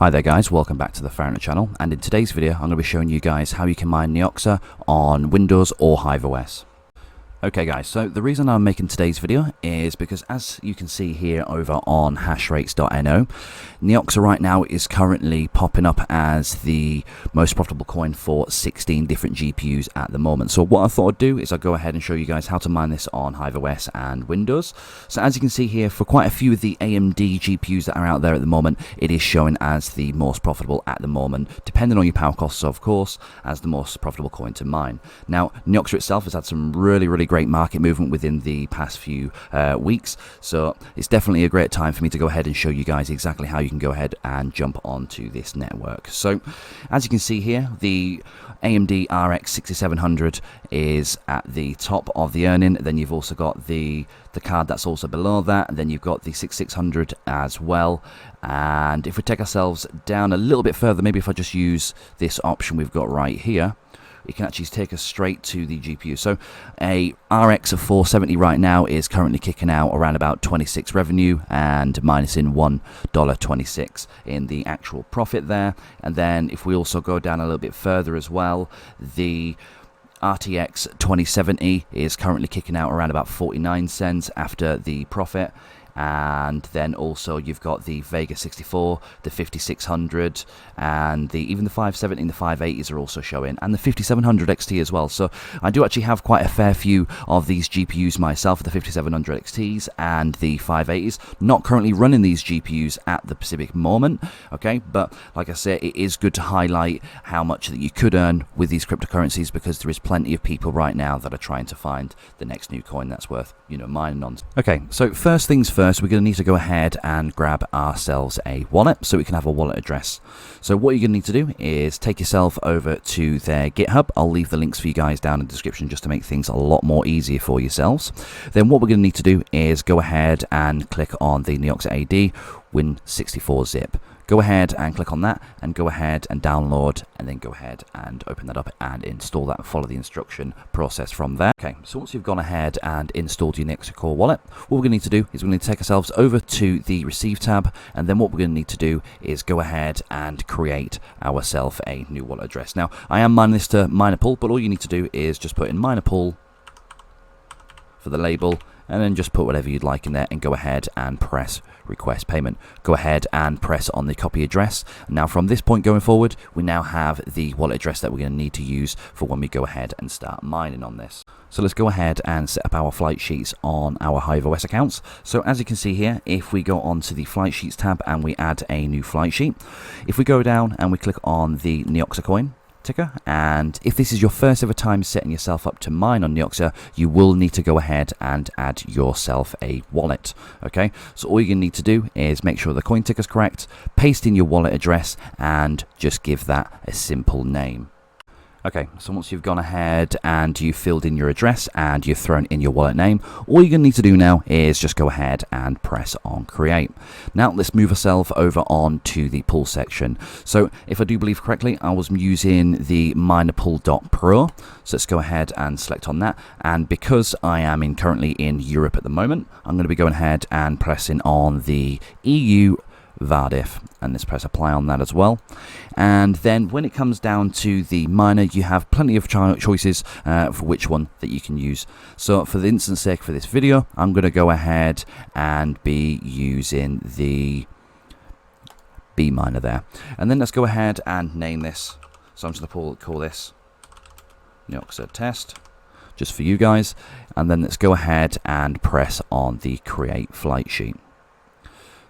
Hi there guys, welcome back to the Farrington channel, and in today's video I'm going to be showing you guys how you can mine Neoxa on Windows or Hive OS. Okay guys, so the reason I'm making today's video is because, as you can see here over on hashrates.no, Neoxa right now is currently popping up as the most profitable coin for 16 different GPUs at the moment. So what I thought I'd do is I'll go ahead and show you guys how to mine this on Hive OS and Windows. So as you can see here, for quite a few of the AMD GPUs that are out there at the moment, it is showing as the most profitable at the moment, depending on your power costs of course, as the most profitable coin to mine. Now Neoxa itself has had some really great market movement within the past few weeks, so it's definitely a great time for me to go ahead and show you guys exactly how you can go ahead and jump onto this network. So as you can see here, the AMD RX 6700 is at the top of the earning. Then you've also got the card that's also below that, and then you've got the 6600 as well. And if we take ourselves down a little bit further, maybe if I just use this option we've got right here, it can actually take us straight to the GPU. So a RX of 470 right now is currently kicking out around about 26 revenue and minus in $1.26 in the actual profit there. And then if we also go down a little bit further as well, the RTX 2070 is currently kicking out around about 49 cents after the profit. And then also you've got the Vega 64, the 5600, and even the 570 and the 580s are also showing, and the 5700 XT as well. So I do actually have quite a fair few of these GPUs myself, the 5700 XTs and the 580s. Not currently running these GPUs at the specific moment, okay, but like I said, it is good to highlight how much that you could earn with these cryptocurrencies, because there is plenty of people right now that are trying to find the next new coin that's worth, mining on. Okay, so first things first, we're going to need to go ahead and grab ourselves a wallet so we can have a wallet address. So what you're going to need to do is take yourself over to their GitHub. I'll leave the links for you guys down in the description just to make things a lot more easier for yourselves. Then what we're going to need to do is go ahead and click on the Neoxa AD Win64 zip. Go ahead and click on that, and go ahead and download, and then go ahead and open that up and install that and follow the instruction process from there. Okay, so once you've gone ahead and installed your Neoxa Core wallet, what we're going to need to do is we're going to take ourselves over to the Recieve tab, and then what we're going to need to do is go ahead and create ourselves a new wallet address. Now, I am mining this to miner pool, but all you need to do is just put in miner pool for the label, and then just put whatever you'd like in there and go ahead and press request payment. Go ahead and press on the copy address. Now from this point going forward, we now have the wallet address that we're going to need to use for when we go ahead and start mining on this. So let's go ahead and set up our flight sheets on our Hive OS accounts. So as you can see here, if we go onto the flight sheets tab and we add a new flight sheet, if we go down and we click on the Neoxa coin ticker, and if this is your first ever time setting yourself up to mine on Neoxa, you will need to go ahead and add yourself a wallet. Okay, so all you're going to need to do is make sure the coin ticker is correct, paste in your wallet address, and just give that a simple name. Okay, so once you've gone ahead and you've filled in your address and you've thrown in your wallet name, all you're going to need to do now is just go ahead and press on create. Now let's move ourselves over on to the pool section. So if I do believe correctly, I was using the minerpool.pro. So let's go ahead and select on that. And because I am currently in Europe at the moment, I'm going to be going ahead and pressing on the EU VARDIF, and let's press apply on that as well. And then when it comes down to the miner, you have plenty of choices for which one that you can use. So for the instance sake for this video, I'm going to go ahead and be using the Bzminer there. And then let's go ahead and name this. So I'm just going to call this Neoxa test, just for you guys. And then let's go ahead and press on the create flight sheet.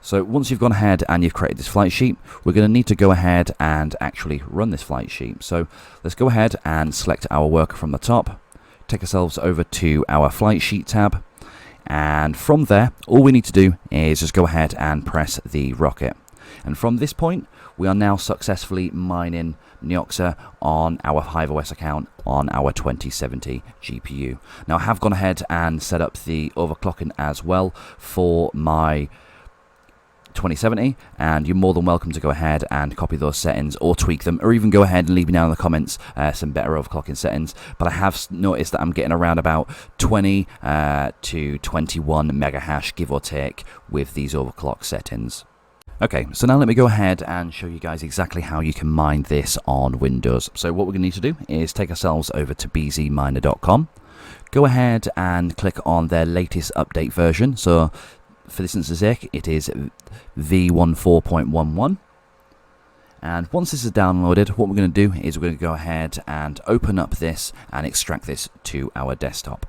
So once you've gone ahead and you've created this flight sheet, we're going to need to go ahead and actually run this flight sheet. So let's go ahead and select our worker from the top, take ourselves over to our flight sheet tab, and from there, all we need to do is just go ahead and press the rocket. And from this point, we are now successfully mining Neoxa on our Hive OS account on our 2070 GPU. Now I have gone ahead and set up the overclocking as well for my 2070, and you're more than welcome to go ahead and copy those settings or tweak them, or even go ahead and leave me down in the comments some better overclocking settings. But I have noticed that I'm getting around about 20 to 21 mega hash, give or take, with these overclock settings. Okay, so now let me go ahead and show you guys exactly how you can mine this on Windows. So what we're going to need to do is take ourselves over to bzminer.com. Go ahead and click on their latest update version. So for this instance's sake, it is v14.11. And once this is downloaded, what we're going to do is we're going to go ahead and open up this and extract this to our desktop.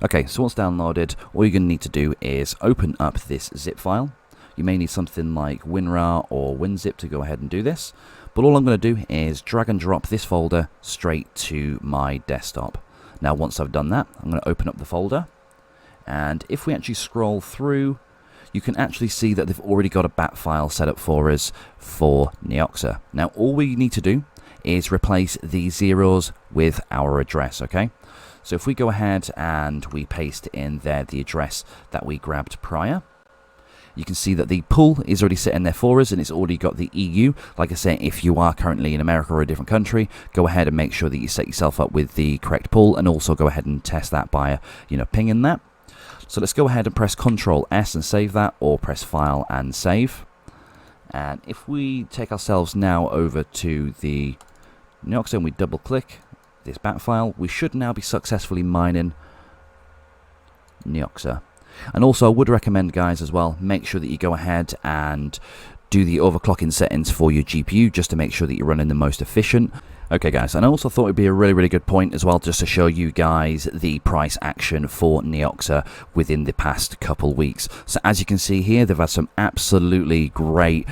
Okay, so once downloaded, all you're going to need to do is open up this zip file. You may need something like WinRAR or WinZip to go ahead and do this. But all I'm going to do is drag and drop this folder straight to my desktop. Now once I've done that, I'm going to open up the folder. And if we actually scroll through, you can actually see that they've already got a bat file set up for us for Neoxa. Now all we need to do is replace the zeros with our address, okay? So if we go ahead and we paste in there the address that we grabbed prior, you can see that the pool is already set in there for us, and it's already got the EU. Like I say, if you are currently in America or a different country, go ahead and make sure that you set yourself up with the correct pool, and also go ahead and test that by, pinging that. So let's go ahead and press Control S and save that, or press File and Save. And if we take ourselves now over to the Neoxa and we double click this bat file, we should now be successfully mining Neoxa. And also I would recommend, guys, as well, make sure that you go ahead and do the overclocking settings for your GPU just to make sure that you're running the most efficient. Okay guys, and I also thought it'd be a really good point as well, just to show you guys the price action for Neoxa within the past couple weeks. So as you can see here, they've had some absolutely great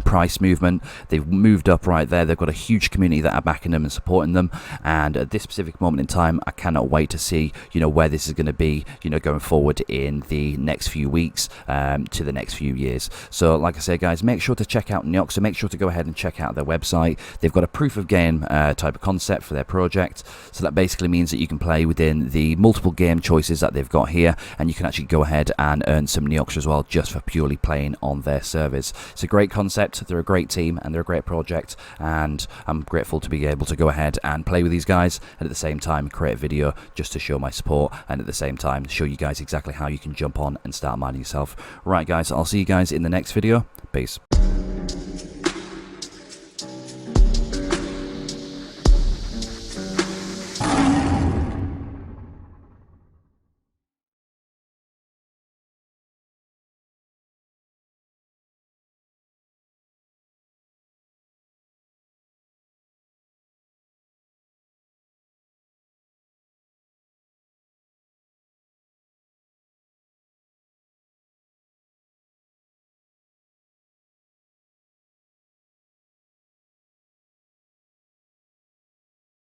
price movement. They've moved up right there. They've got a huge community that are backing them and supporting them, and at this specific moment in time, I cannot wait to see where this is going to be going forward in the next few weeks to the next few years. So like I said, guys, make sure to check out Neoxa. Make sure to go ahead and check out their website. They've got a proof of game type of concept for their project. So that basically means that you can play within the multiple game choices that they've got here, and you can actually go ahead and earn some Neoxa as well just for purely playing on their servers. It's a great concept, they're a great team, and they're a great project, and I'm grateful to be able to go ahead and play with these guys, and at the same time create a video just to show my support, and at the same time show you guys exactly how you can jump on and start mining yourself. Right guys, I'll see you guys in the next video. Peace.